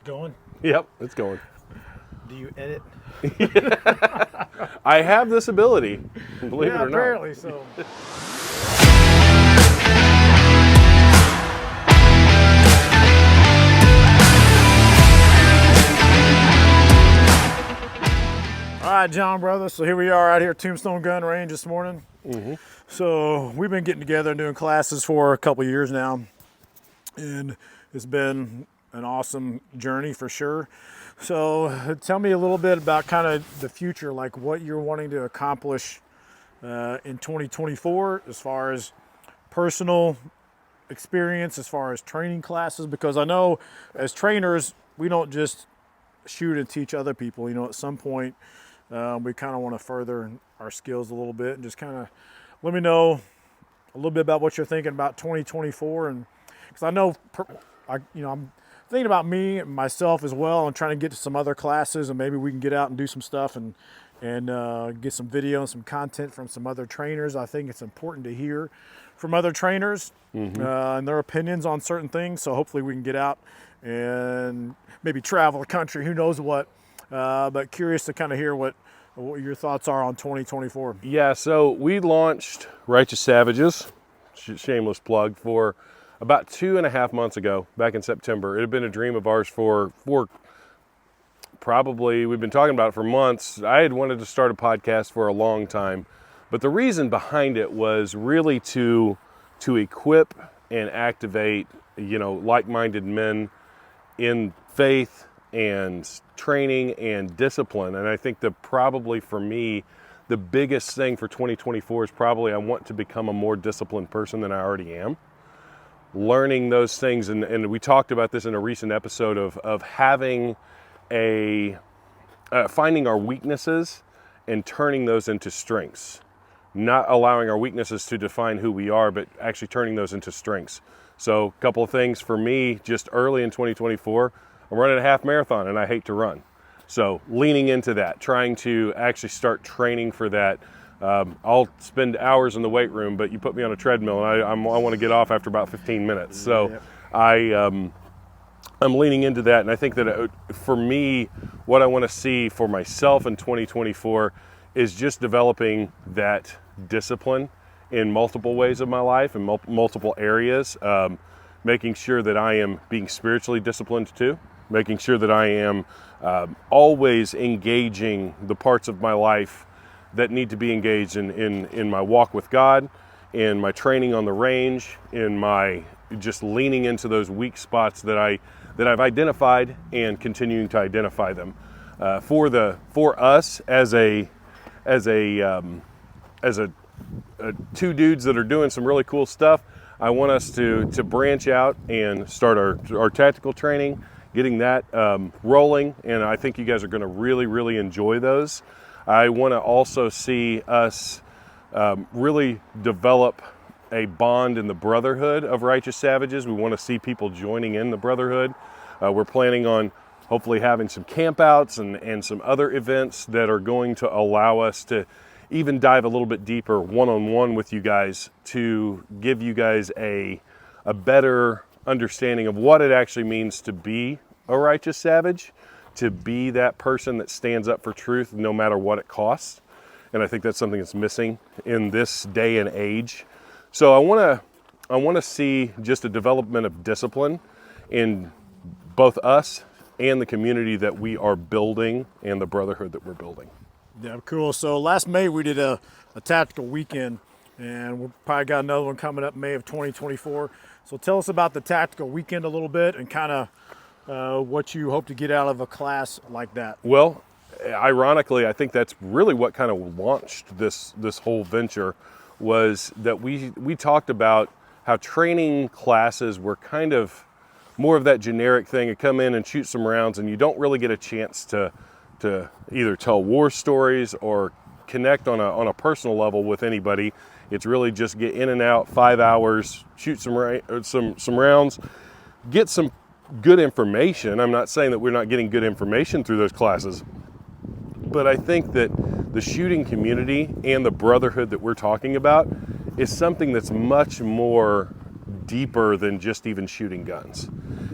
going? Yep, it's going. Do you edit? I have this ability, believe it or not. Apparently so. All right, John, brother. So here we are out here at Tombstone Gun Range this morning. Mm-hmm. So we've been getting together and doing classes for a couple of years now, and it's been an awesome journey for sure. So tell me a little bit about kind of the future, like what you're wanting to accomplish in 2024 as far as personal experience, as far as training classes, because I know as trainers, we don't just shoot and teach other people. You know, at some point, we kind of want to further our skills a little bit, and just kind of let me know a little bit about what you're thinking about 2024. And because I know, I'm thinking about me and myself as well, and trying to get to some other classes, and maybe we can get out and do some stuff and get some video and some content from some other trainers. I think it's important to hear from other trainers and their opinions on certain things. So hopefully we can get out and maybe travel the country, who knows what. But curious to kind of hear what your thoughts are on 2024. Yeah, so we launched Righteous Savages, shameless plug, for about 2.5 months ago, back in September. It had been a dream of ours for probably, we've been talking about it for months. I had wanted to start a podcast for a long time, but the reason behind it was really to equip and activate, like-minded men in faith and training and discipline. And I think that probably for me, the biggest thing for 2024 is probably I want to become a more disciplined person than I already am. Learning those things, and we talked about this in a recent episode of having finding our weaknesses and turning those into strengths. Not allowing our weaknesses to define who we are, but actually turning those into strengths. So a couple of things for me, just early in 2024, I'm running a half marathon and I hate to run. So leaning into that, trying to actually start training for that. I'll spend hours in the weight room, but you put me on a treadmill and I want to get off after about 15 minutes. So I'm leaning into that. And I think that for me, what I want to see for myself in 2024 is just developing that discipline in multiple ways of my life and multiple areas. Making sure that I am being spiritually disciplined too. Making sure that I am always engaging the parts of my life that need to be engaged in my walk with God, in my training on the range, in my just leaning into those weak spots that I've identified and continuing to identify them. For us as a two dudes that are doing some really cool stuff, I want us to branch out and start our tactical training, getting that rolling, and I think you guys are going to really, really enjoy those. I want to also see us really develop a bond in the brotherhood of Righteous Savages. We want to see people joining in the brotherhood. We're planning on hopefully having some campouts and some other events that are going to allow us to even dive a little bit deeper one-on-one with you guys to give you guys a better understanding of what it actually means to be a righteous savage, to be that person that stands up for truth no matter what it costs. And I think that's something that's missing in this day and age. So I want to see just a development of discipline in both us and the community that we are building and the brotherhood that we're building. Yeah, cool. So last May we did a tactical weekend, and we've probably got another one coming up May of 2024. So tell us about the tactical weekend a little bit and kind of what you hope to get out of a class like that. Well, ironically, I think that's really what kind of launched this whole venture, was that we talked about how training classes were kind of more of that generic thing. You come in and shoot some rounds and you don't really get a chance to either tell war stories or connect on a personal level with anybody. It's really just get in and out, 5 hours, shoot some rounds, get some good information. I'm not saying that we're not getting good information through those classes, but I think that the shooting community and the brotherhood that we're talking about is something that's much more deeper than just even shooting guns.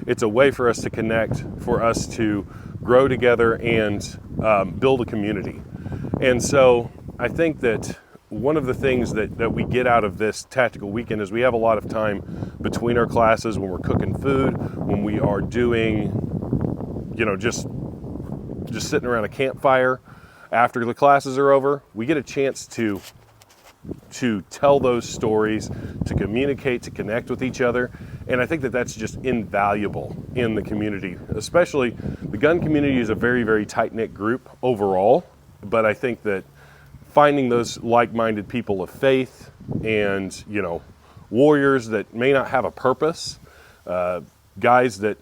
it's a way for us to connect, for us to grow together and build a community. And so I think that one of the things that we get out of this tactical weekend is we have a lot of time between our classes when we're cooking food, when we are doing, just sitting around a campfire after the classes are over. We get a chance to tell those stories, to communicate, to connect with each other. And I think that that's just invaluable in the community. Especially the gun community is a very, very tight-knit group overall. But I think that finding those like-minded people of faith and, warriors that may not have a purpose, guys that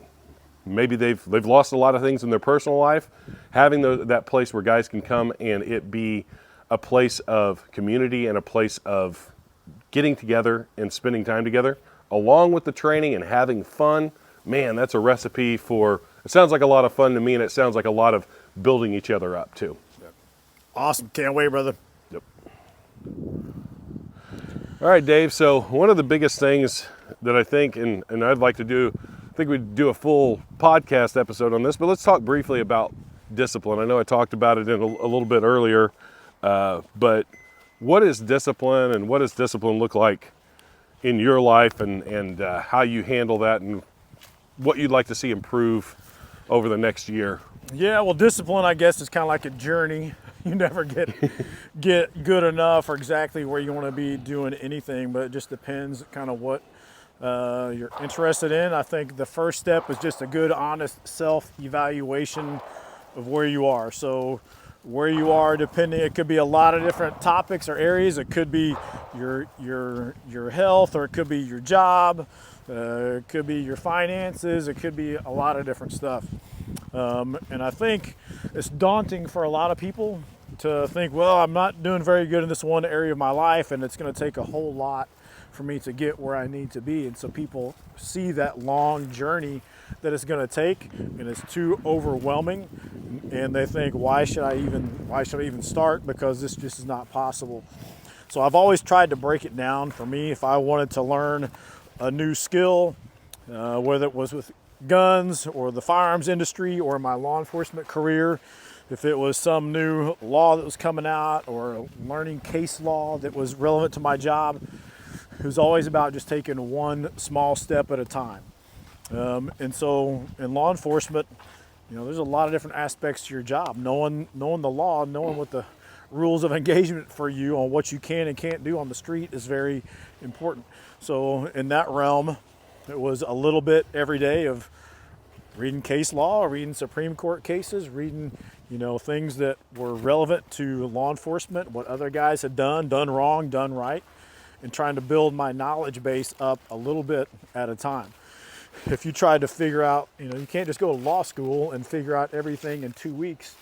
maybe they've lost a lot of things in their personal life, having that place where guys can come and it be a place of community and a place of getting together and spending time together, along with the training and having fun, man, that's a recipe for, it sounds like a lot of fun to me, and it sounds like a lot of building each other up too. Awesome. Can't wait, brother. Yep. All right, Dave. So one of the biggest things that I think, and I'd like to do, I think we'd do a full podcast episode on this, but let's talk briefly about discipline. I know I talked about it in a little bit earlier, but what is discipline, and what does discipline look like in your life, and how you handle that, and what you'd like to see improve over the next year? Yeah, well, discipline, I guess, is kind of like a journey. You never get good enough or exactly where you want to be doing anything, but it just depends kind of what you're interested in. I think the first step is just a good, honest self-evaluation of where you are. So where you are, depending, it could be a lot of different topics or areas. It could be your health, or it could be your job, it could be your finances, it could be a lot of different stuff. And I think it's daunting for a lot of people to think, well, I'm not doing very good in this one area of my life, and it's going to take a whole lot for me to get where I need to be. And so people see that long journey that it's going to take, and it's too overwhelming, and they think, why should I even start, because this just is not possible. So I've always tried to break it down. For me, if I wanted to learn a new skill, whether it was with guns or the firearms industry or my law enforcement career, if it was some new law that was coming out or learning case law that was relevant to my job, it was always about just taking one small step at a time. And so in law enforcement, there's a lot of different aspects to your job. Knowing the law, knowing what the rules of engagement for you on what you can and can't do on the street is very important. So in that realm, it was a little bit every day of reading case law, reading Supreme Court cases, reading, things that were relevant to law enforcement, what other guys had done wrong, done right, and trying to build my knowledge base up a little bit at a time. If you try to figure out, you can't just go to law school and figure out everything in 2 weeks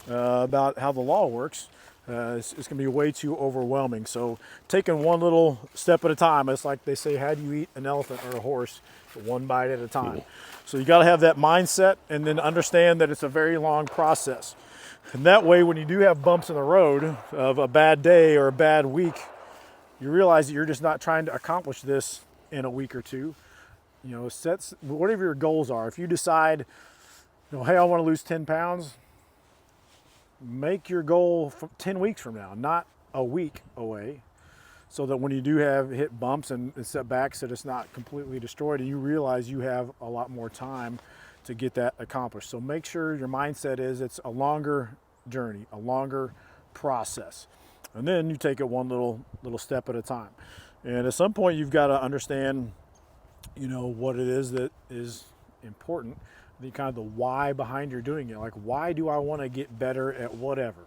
about how the law works. It's going to be way too overwhelming. So taking one little step at a time, it's like they say, how do you eat an elephant or a horse? One bite at a time. So you got to have that mindset, and then understand that it's a very long process. And that way, when you do have bumps in the road of a bad day or a bad week, you realize that you're just not trying to accomplish this in a week or two. Sets whatever your goals are. If you decide, hey, I want to lose 10 pounds, make your goal 10 weeks from now, not a week away, so that when you do hit bumps and setbacks, that it's not completely destroyed, and you realize you have a lot more time to get that accomplished. So make sure your mindset is it's a longer journey, a longer process, and then you take it one little step at a time. And at some point, you've got to understand, what it is that is important, the kind of the why behind you're doing it. Like, why do I want to get better at whatever?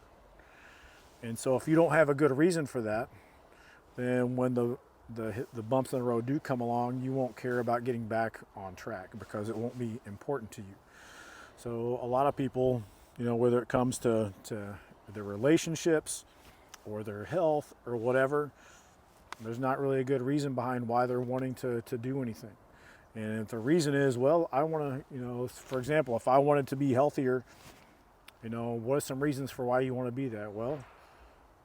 And so if you don't have a good reason for that, then when the bumps in the road do come along, you won't care about getting back on track, because it won't be important to you. So a lot of people, whether it comes to their relationships or their health or whatever, there's not really a good reason behind why they're wanting to do anything. And if the reason is, well, I want to, for example, if I wanted to be healthier, what are some reasons for why you want to be that? Well,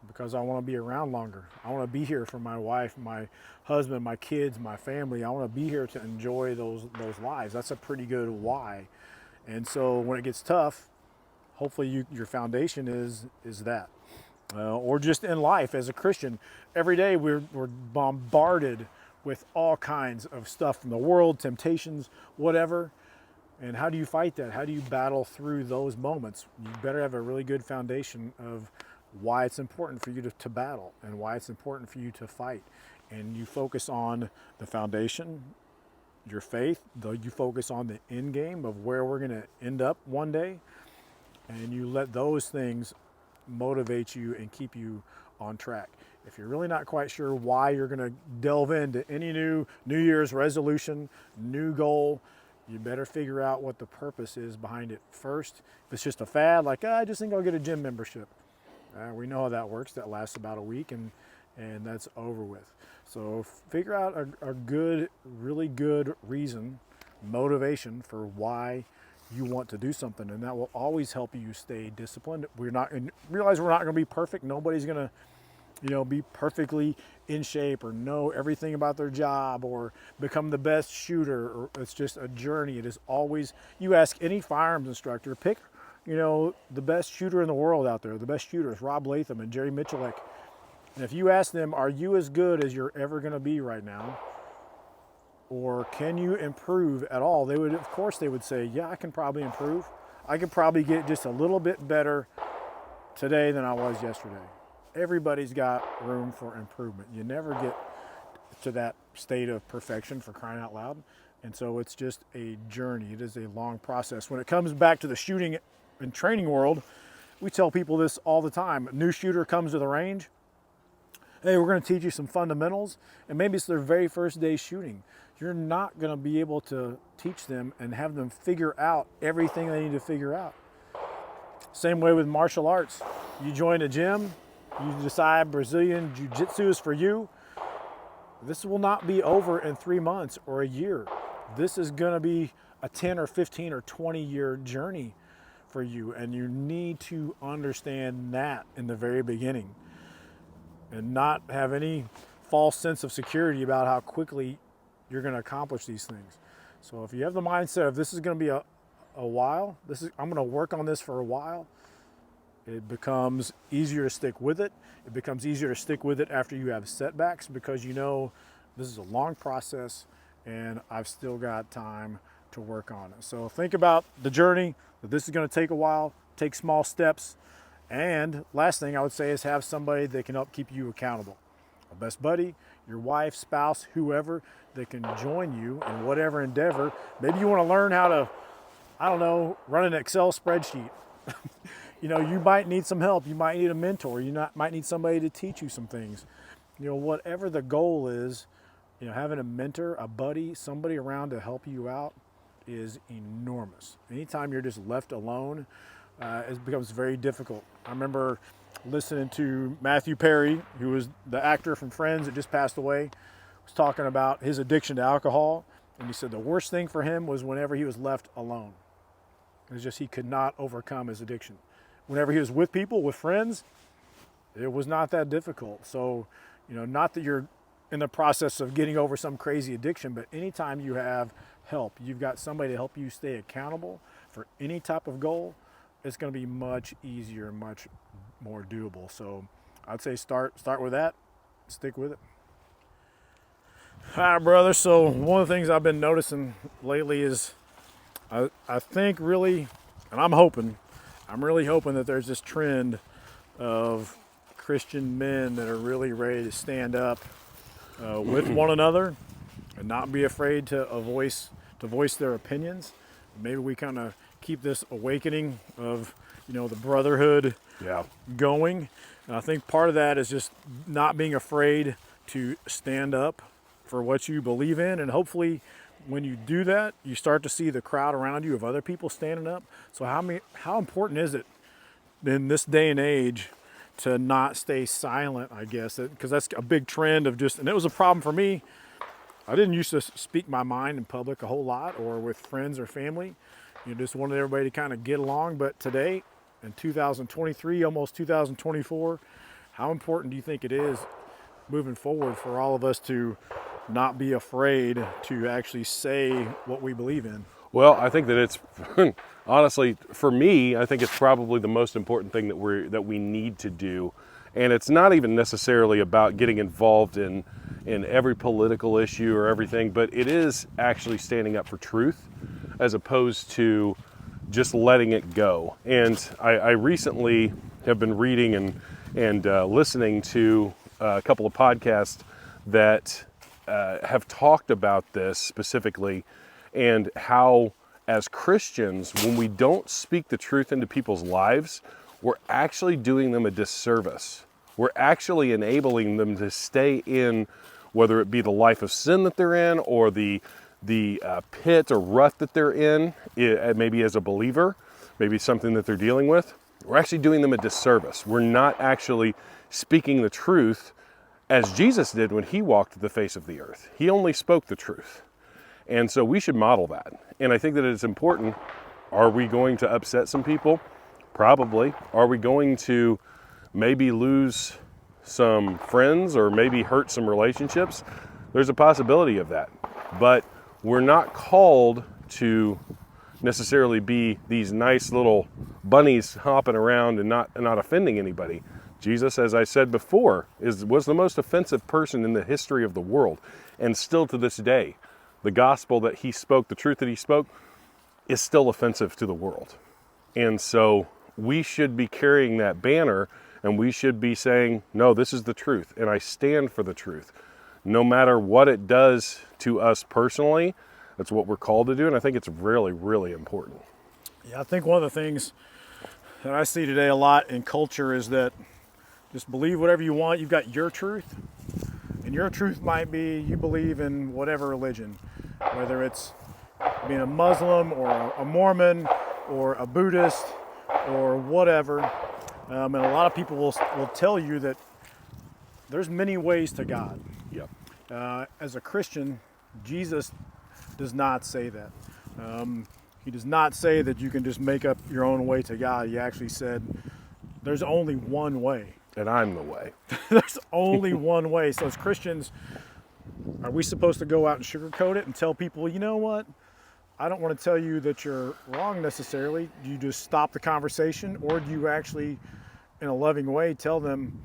because I want to be around longer. I want to be here for my wife, my husband, my kids, my family. I want to be here to enjoy those lives. That's a pretty good why. And so when it gets tough, hopefully your foundation is that. Or just in life as a Christian, every day we're bombarded with all kinds of stuff from the world, temptations, whatever. And how do you fight that? How do you battle through those moments? You better have a really good foundation of why it's important for you to battle and why it's important for you to fight. And you focus on the foundation, your faith, though you focus on the end game of where we're going to end up one day. And you let those things motivate you and keep you on track. If you're really not quite sure why you're going to delve into any new Year's resolution, new goal, you better figure out what the purpose is behind it first. If it's just a fad, like, I just think I'll get a gym membership. We know how that works. That lasts about a week and that's over with. So figure out a good, really good reason, motivation for why you want to do something, and that will always help you stay disciplined. Realize we're not going to be perfect. Nobody's going to, be perfectly in shape or know everything about their job or become the best shooter. Or it's just a journey. It is always. You ask any firearms instructor, pick, the best shooter in the world out there. The best shooters, Rob Latham and Jerry Miculek. And if you ask them, are you as good as you're ever going to be right now? Or can you improve at all? Of course they would say, yeah, I can probably improve. I could probably get just a little bit better today than I was yesterday. Everybody's got room for improvement. You never get to that state of perfection, for crying out loud. And so it's just a journey. It is a long process. When it comes back to the shooting and training world, we tell people this all the time. A new shooter comes to the range. Hey, we're going to teach you some fundamentals, and maybe it's their very first day shooting. You're not going to be able to teach them and have them figure out everything they need to figure out. Same way with martial arts. You join a gym, you decide Brazilian Jiu-Jitsu is for you. This will not be over in 3 months or a year. This is going to be a 10 or 15 or 20-year journey for you, and you need to understand that in the very beginning and not have any false sense of security about how quickly you're going to accomplish these things. So if you have the mindset of this is going to be a while, I'm going to work on this for a while, it becomes easier to stick with it. It becomes easier to stick with it after you have setbacks because this is a long process and I've still got time to work on it. So think about the journey, that this is going to take a while, take small steps. And last thing I would say is have somebody that can help keep you accountable. A best buddy, your wife, spouse, whoever that can join you in whatever endeavor. Maybe you want to learn how to, run an Excel spreadsheet. You might need some help. You might need a mentor. Might need somebody to teach you some things. Whatever the goal is, having a mentor, a buddy, somebody around to help you out is enormous. Anytime you're just left alone, it becomes very difficult. I remember listening to Matthew Perry, who was the actor from Friends that just passed away, was talking about his addiction to alcohol. And he said the worst thing for him was whenever he was left alone. It was just he could not overcome his addiction. Whenever he was with people, with friends, it was not that difficult. So, not that you're in the process of getting over some crazy addiction, but anytime you have help, you've got somebody to help you stay accountable for any type of goal, it's going to be much easier, much more doable. So I'd say start with that, stick with it. Hi, brother. So one of the things I've been noticing lately is I think really, and I'm really hoping that there's this trend of Christian men that are really ready to stand up with one another and not be afraid to voice their opinions. Maybe we kind of keep this awakening of the brotherhood going. And I think part of that is just not being afraid to stand up for what you believe in, and hopefully when you do that, you start to see the crowd around you of other people standing up. So how important is it in this day and age to not stay silent, I guess, because that's a big trend of and it was a problem for me. I didn't used to speak my mind in public a whole lot or with friends or family. Just wanted everybody to kind of get along. But today, in 2023, almost 2024, how important do you think it is moving forward for all of us to not be afraid to actually say what we believe in? Well, I think that it's honestly, for me, I think it's probably the most important thing that we need to do. And it's not even necessarily about getting involved in every political issue or everything, but it is actually standing up for truth as opposed to just letting it go. And I recently have been reading and listening to a couple of podcasts that have talked about this specifically, and how as Christians, when we don't speak the truth into people's lives, we're actually doing them a disservice. We're actually enabling them to stay in, whether it be the life of sin that they're in, or the pit or rut that they're in, maybe as a believer, maybe something that they're dealing with. We're actually doing them a disservice. We're not actually speaking the truth as Jesus did when he walked the face of the earth. He only spoke the truth. And so we should model that. And I think that it's important. Are we going to upset some people? Probably. Are we going to maybe lose some friends or maybe hurt some relationships? There's a possibility of that. But we're not called to necessarily be these nice little bunnies hopping around and not offending anybody. Jesus, as I said before, was the most offensive person in the history of the world. And still to this day, the gospel that he spoke, the truth that he spoke, is still offensive to the world. And so we should be carrying that banner, and we should be saying, no, this is the truth, and I stand for the truth. No matter what it does to us personally, that's what we're called to do, and I think it's really, really important. Yeah, I think one of the things that I see today a lot in culture is that just believe whatever you want. You've got your truth, and your truth might be you believe in whatever religion, whether it's being a Muslim or a Mormon or a Buddhist or whatever. And a lot of people will tell you that there's many ways to God. Yep. As a Christian, Jesus does not say that. He does not say that you can just make up your own way to God. He actually said there's only one way. And I'm the way. There's only one way. So as Christians, are we supposed to go out and sugarcoat it and tell people, you know what? I don't want to tell you that you're wrong necessarily. Do you just stop the conversation, or do you actually, in a loving way, tell them,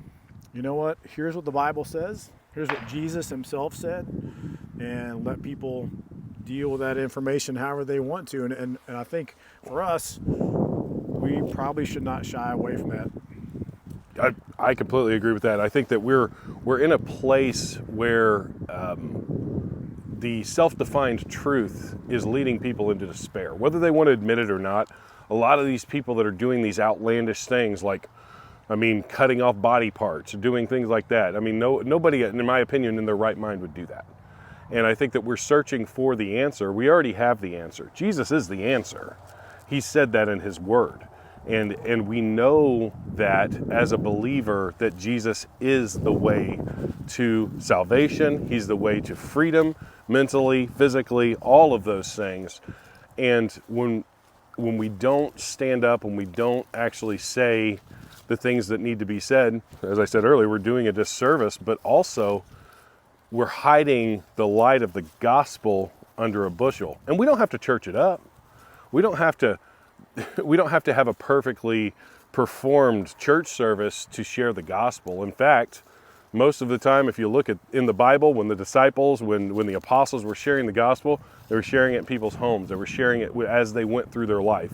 you know what? Here's what the Bible says. Here's what Jesus himself said, and let people deal with that information however they want to. And I think for us, we probably should not shy away from that. I completely agree with that. I think that we're in a place where the self-defined truth is leading people into despair, whether they want to admit it or not. A lot of these people that are doing these outlandish things, like, cutting off body parts, doing things like that. Nobody, in my opinion, in their right mind would do that. And I think that we're searching for the answer. We already have the answer. Jesus is the answer. He said that in his word. And we know that as a believer that Jesus is the way to salvation. He's the way to freedom, mentally, physically, all of those things. And when we don't stand up, when we don't actually say the things that need to be said, as I said earlier, we're doing a disservice, but also we're hiding the light of the gospel under a bushel. And we don't have to church it up. We don't have to have a perfectly performed church service to share the gospel. In fact, most of the time, if you look at in the Bible, when the disciples, when the apostles were sharing the gospel, they were sharing it in people's homes. They were sharing it as they went through their life.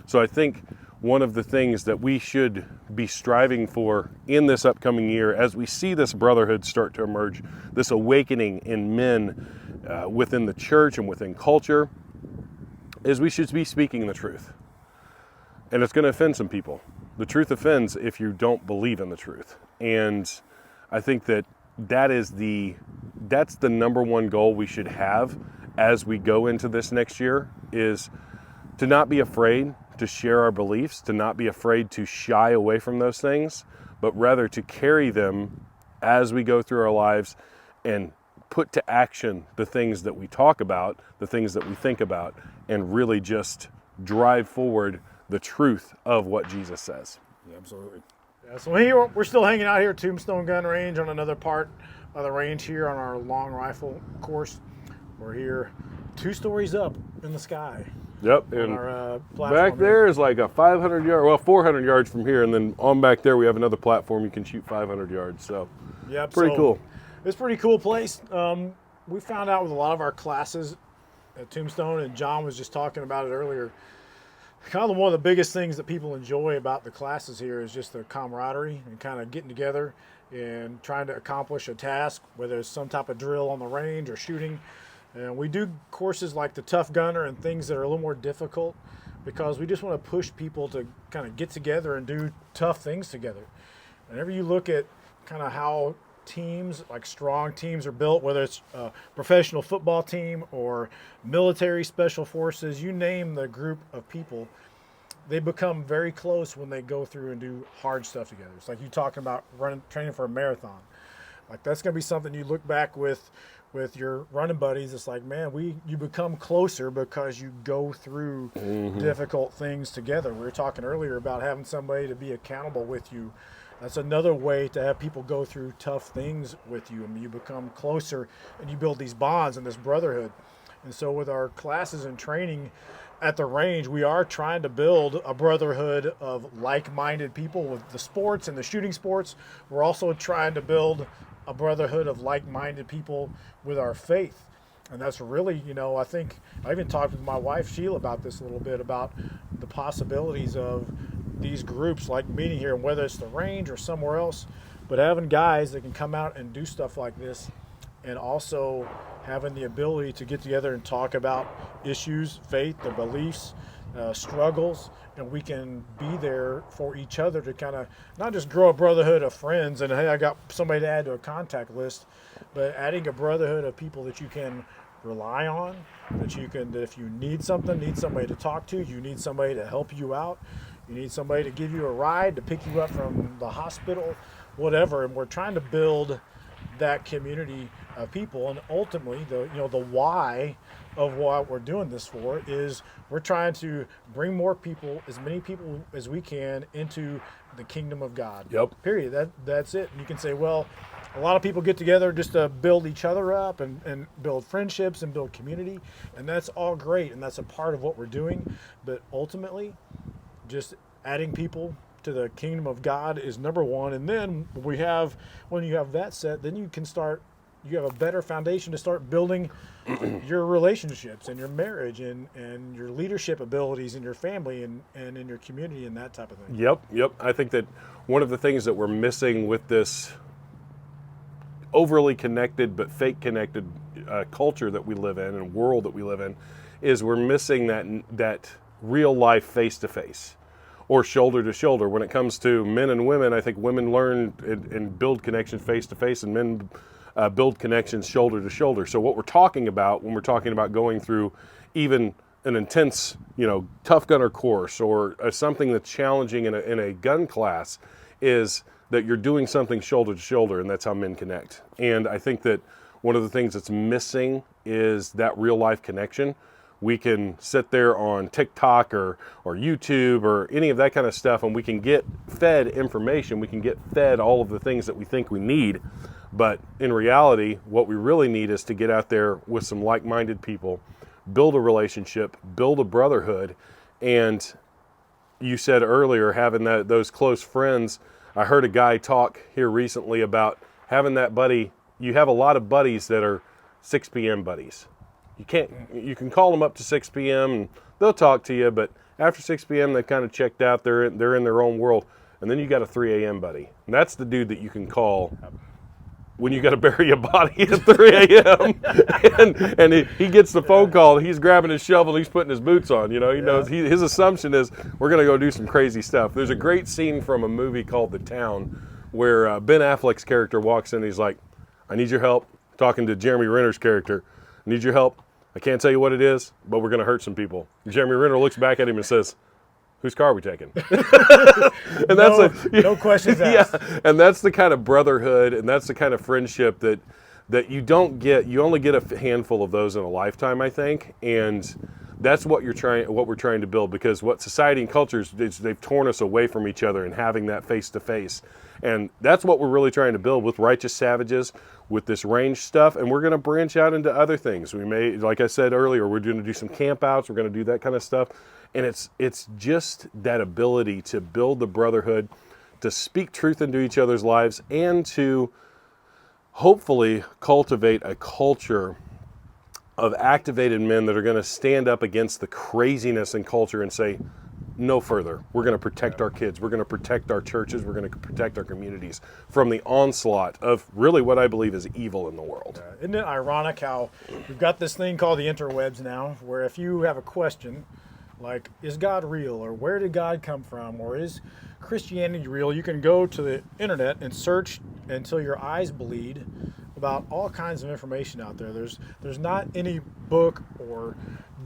So I think one of the things that we should be striving for in this upcoming year, as we see this brotherhood start to emerge, this awakening in men within the church and within culture, is we should be speaking the truth. And it's going to offend some people. The truth offends if you don't believe in the truth. And I think that's the number one goal we should have as we go into this next year, is to not be afraid to share our beliefs, to not be afraid to shy away from those things, but rather to carry them as we go through our lives and put to action the things that we talk about, the things that we think about, and really just drive forward the truth of what Jesus says. Yeah, absolutely. Yeah, so here we're still hanging out here at Tombstone Gun Range on another part of the range here on our long rifle course. We're here 2 stories up in the sky. Yep, On and our back platform there is like a 500 yard, well, 400 yards from here, and then on back there we have another platform you can shoot 500 yards. So, yep, pretty cool. It's a pretty cool place. We found out with a lot of our classes at Tombstone, and John was just talking about it earlier. Kind of one of the biggest things that people enjoy about the classes here is just the camaraderie and kind of getting together and trying to accomplish a task, whether it's some type of drill on the range or shooting. And we do courses like the Tough Gunner and things that are a little more difficult because we just want to push people to kind of get together and do tough things together. Whenever you look at kind of how teams, like strong teams, are built, whether it's a professional football team or military special forces, you name the group of people, they become very close when they go through and do hard stuff together. It's like you talking about training for a marathon. Like that's going to be something you look back with your running buddies. It's like, man, you become closer because you go through difficult things together. We were talking earlier about having somebody to be accountable with you. That's another way to have people go through tough things with you. I mean, you become closer and you build these bonds and this brotherhood. And so with our classes and training at the range, we are trying to build a brotherhood of like-minded people with the sports and the shooting sports. We're also trying to build a brotherhood of like-minded people with our faith. And that's really, I think I even talked with my wife Sheila about this a little bit, about the possibilities of these groups like meeting here, and whether it's the range or somewhere else, but having guys that can come out and do stuff like this, and also having the ability to get together and talk about issues, faith, their beliefs, struggles, and we can be there for each other to kind of not just grow a brotherhood of friends and, hey, I got somebody to add to a contact list, but adding a brotherhood of people that you can rely on, that if you need something, need somebody to talk to, you need somebody to help you out, you need somebody to give you a ride, to pick you up from the hospital, whatever. And we're trying to build that community of people. And ultimately, the why of what we're doing this for is we're trying to bring more people, as many people as we can, into the kingdom of God. Yep. Period. That's it. And you can say, well, a lot of people get together just to build each other up and build friendships and build community. And that's all great. And that's a part of what we're doing. But ultimately, just adding people to the kingdom of God is number one. And then when you have that set, then you have a better foundation to start building your relationships and your marriage and your leadership abilities in your family and in your community and that type of thing. Yep. I think that one of the things that we're missing with this overly connected but fake connected culture that we live in and world that we live in is we're missing that real life face to face or shoulder to shoulder. When it comes to men and women, I think women learn and build connections face to face, and men build connections shoulder to shoulder. So what we're talking about when we're talking about going through even an intense, tough gunner course or something that's challenging in a gun class is that you're doing something shoulder to shoulder, and that's how men connect. And I think that one of the things that's missing is that real life connection. We can sit there on TikTok or YouTube or any of that kind of stuff, and we can get fed information. We can get fed all of the things that we think we need. But in reality, what we really need is to get out there with some like-minded people, build a relationship, build a brotherhood. And you said earlier, having those close friends. I heard a guy talk here recently about having that buddy. You have a lot of buddies that are 6 p.m. buddies. You can call them up to 6 p.m. and they'll talk to you, but after 6 p.m. they've kind of checked out. They're in their own world. And then you got a 3 a.m. buddy. And that's the dude that you can call when you got to bury a body at 3 a.m. and he gets the phone call. He's grabbing his shovel. He's putting his boots on. He knows his assumption is we're going to go do some crazy stuff. There's a great scene from a movie called The Town where Ben Affleck's character walks in. And he's like, I need your help. Talking to Jeremy Renner's character. I need your help. I can't tell you what it is, but we're going to hurt some people. Jeremy Renner looks back at him and says, whose car are we taking? And no questions asked. Yeah, and that's the kind of brotherhood and that's the kind of friendship that you don't get. You only get a handful of those in a lifetime, I think. And That's what we're trying to build, because what society and culture is, they've torn us away from each other and having that face to face. And that's what we're really trying to build with Righteous Savages, with this range stuff. And we're going to branch out into other things. We may, like I said earlier, we're going to do some camp outs. We're going to do that kind of stuff. And it's just that ability to build the brotherhood, to speak truth into each other's lives, and to hopefully cultivate a culture of activated men that are going to stand up against the craziness in culture and say, no further. We're going to protect our kids. We're going to protect our churches. We're going to protect our communities from the onslaught of really what I believe is evil in the world. Isn't it ironic how we've got this thing called the Interwebs now, where if you have a question like, is God real, or where did God come from, or is Christianity real, you can go to the internet and search until your eyes bleed about all kinds of information out there. There's not any book or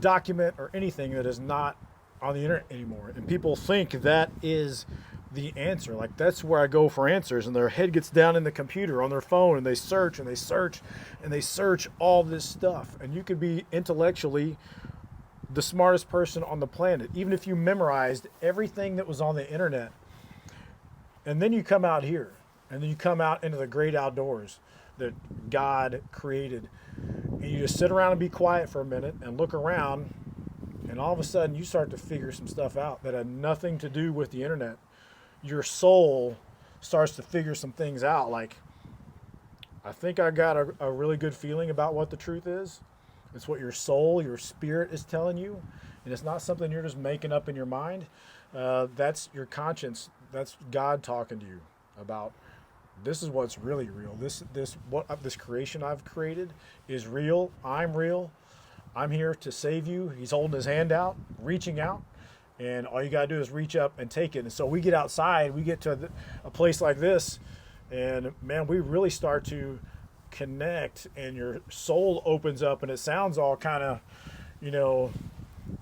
document or anything that is not on the internet anymore. And people think that is the answer. Like, that's where I go for answers, and their head gets down in the computer on their phone, and they search and they search and they search all this stuff. And you could be intellectually the smartest person on the planet, even if you memorized everything that was on the internet. And then you come out here, and then you come out into the great outdoors that God created, and you just sit around and be quiet for a minute and look around, and all of a sudden you start to figure some stuff out that had nothing to do with the internet. Your soul starts to figure some things out, like, I think I got a really good feeling about what the truth is. It's what your soul, your spirit is telling you, and it's not something you're just making up in your mind. That's your conscience. That's God talking to you about, this is what's really real. This creation I've created is real. I'm real. I'm here to save you. He's holding his hand out, reaching out, and all you got to do is reach up and take it. And so we get outside, we get to a place like this, and man, we really start to connect, and your soul opens up, and it sounds all kind of,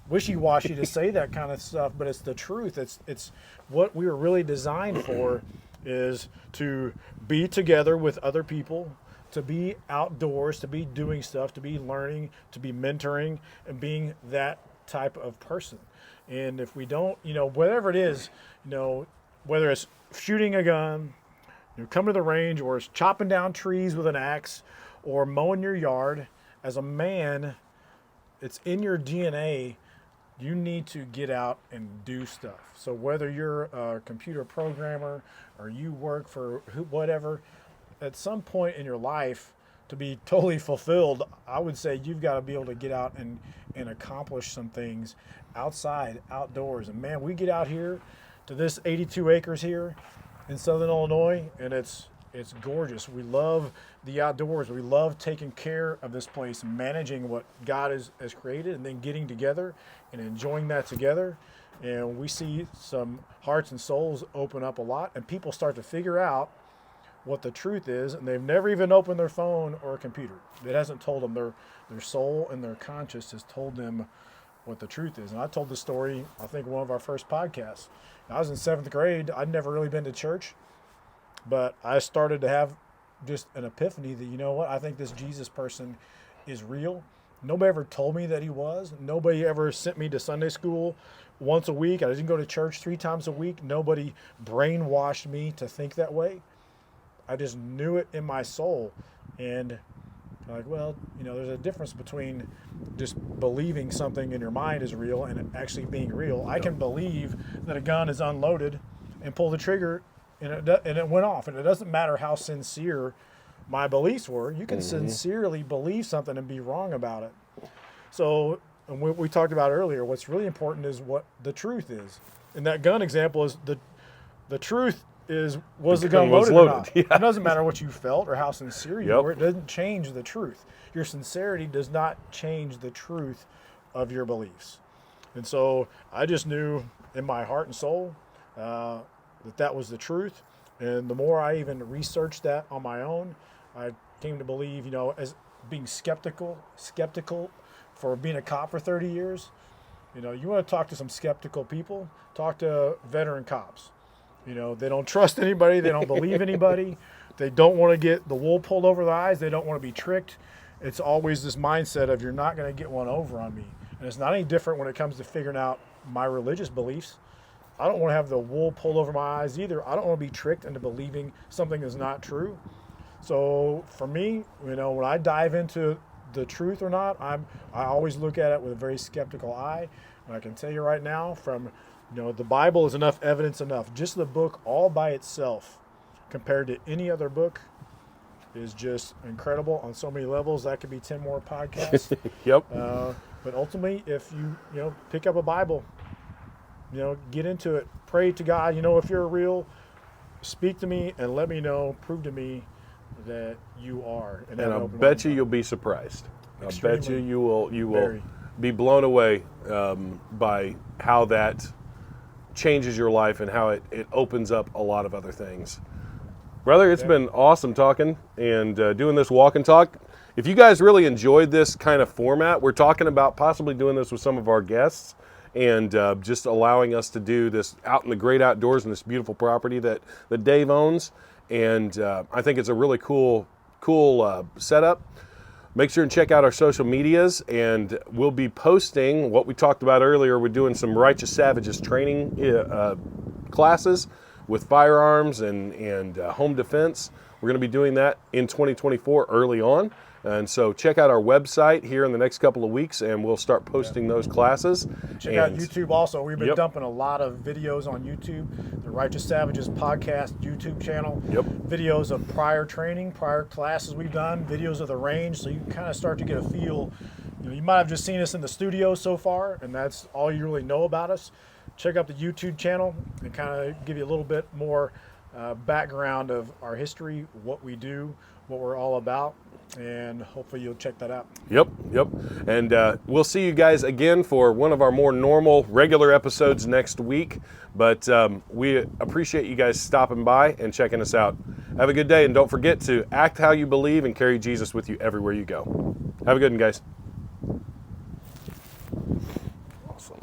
wishy-washy to say that kind of stuff, but it's the truth. It's what we were really designed for, is to be together with other people, to be outdoors, to be doing stuff, to be learning, to be mentoring, and being that type of person. And if we don't, whatever it is, whether it's shooting a gun, coming to the range, or it's chopping down trees with an axe, or mowing your yard, as a man, it's in your DNA. You need to get out and do stuff. So whether you're a computer programmer or you work for whatever, at some point in your life, to be totally fulfilled, I would say you've got to be able to get out and accomplish some things outside, outdoors. And man, we get out here to this 82 acres here in Southern Illinois, and it's gorgeous. We love the outdoors. We love taking care of this place, managing what God has created, and then getting together and enjoying that together. And we see some hearts and souls open up a lot, and people start to figure out what the truth is, and they've never even opened their phone or a computer. It hasn't told them. Their soul and their conscience has told them what the truth is. And I told the story, I think, one of our first podcasts. I was in 7th grade. I'd never really been to church, but I started to have just an epiphany that, what, I think this Jesus person is real. Nobody ever told me that he was. Nobody ever sent me to Sunday school once a week. I didn't go to church 3 times a week. Nobody brainwashed me to think that way. I just knew it in my soul. And like, well, there's a difference between just believing something in your mind is real and it actually being real. I can believe that a gun is unloaded and pull the trigger and it went off. And it doesn't matter how sincere my beliefs were. You can sincerely believe something and be wrong about it. So, and we talked about earlier, what's really important is what the truth is. And that gun example is the truth is, was the gun loaded or not? Yeah. It doesn't matter what you felt or how sincere you were. It doesn't change the truth. Your sincerity does not change the truth of your beliefs. And so I just knew in my heart and soul that was the truth. And the more I even researched that on my own, I came to believe, as being skeptical for being a cop for 30 years. You want to talk to some skeptical people, talk to veteran cops. They don't trust anybody. They don't believe anybody. They don't want to get the wool pulled over their eyes. They don't want to be tricked. It's always this mindset of, you're not going to get one over on me. And it's not any different when it comes to figuring out my religious beliefs. I don't want to have the wool pulled over my eyes either. I don't want to be tricked into believing something is not true. So for me, when I dive into the truth or not, I always look at it with a very skeptical eye. And I can tell you right now, from the Bible is enough evidence enough. Just the book all by itself, compared to any other book, is just incredible on so many levels. That could be 10 more podcasts. Yep. But ultimately, if you pick up a Bible, get into it, pray to God. If you're real, speak to me and let me know, prove to me that you are. And I'll bet you'll be surprised. I'll bet you will Very. be blown away by how that changes your life and how it opens up a lot of other things. Brother, it's been awesome talking and doing this walk and talk. If you guys really enjoyed this kind of format, we're talking about possibly doing this with some of our guests and just allowing us to do this out in the great outdoors in this beautiful property that Dave owns. And I think it's a really cool setup. Make sure and check out our social medias, and we'll be posting what we talked about earlier. We're doing some Righteous Savages training classes with firearms and home defense. We're going to be doing that in 2024 early on. And so check out our website here in the next couple of weeks, and we'll start posting those classes. Check out YouTube also. We've been dumping a lot of videos on YouTube, the Righteous Savages podcast YouTube channel. Yep. Videos of prior training, prior classes we've done, videos of the range, so you can kind of start to get a feel. You might have just seen us in the studio so far, and that's all you really know about us. Check out the YouTube channel and kind of give you a little bit more background of our history, what we do, what we're all about, and hopefully you'll check that out. Yep. And we'll see you guys again for one of our more normal, regular episodes next week. But we appreciate you guys stopping by and checking us out. Have a good day, and don't forget to act how you believe and carry Jesus with you everywhere you go. Have a good one, guys. Awesome.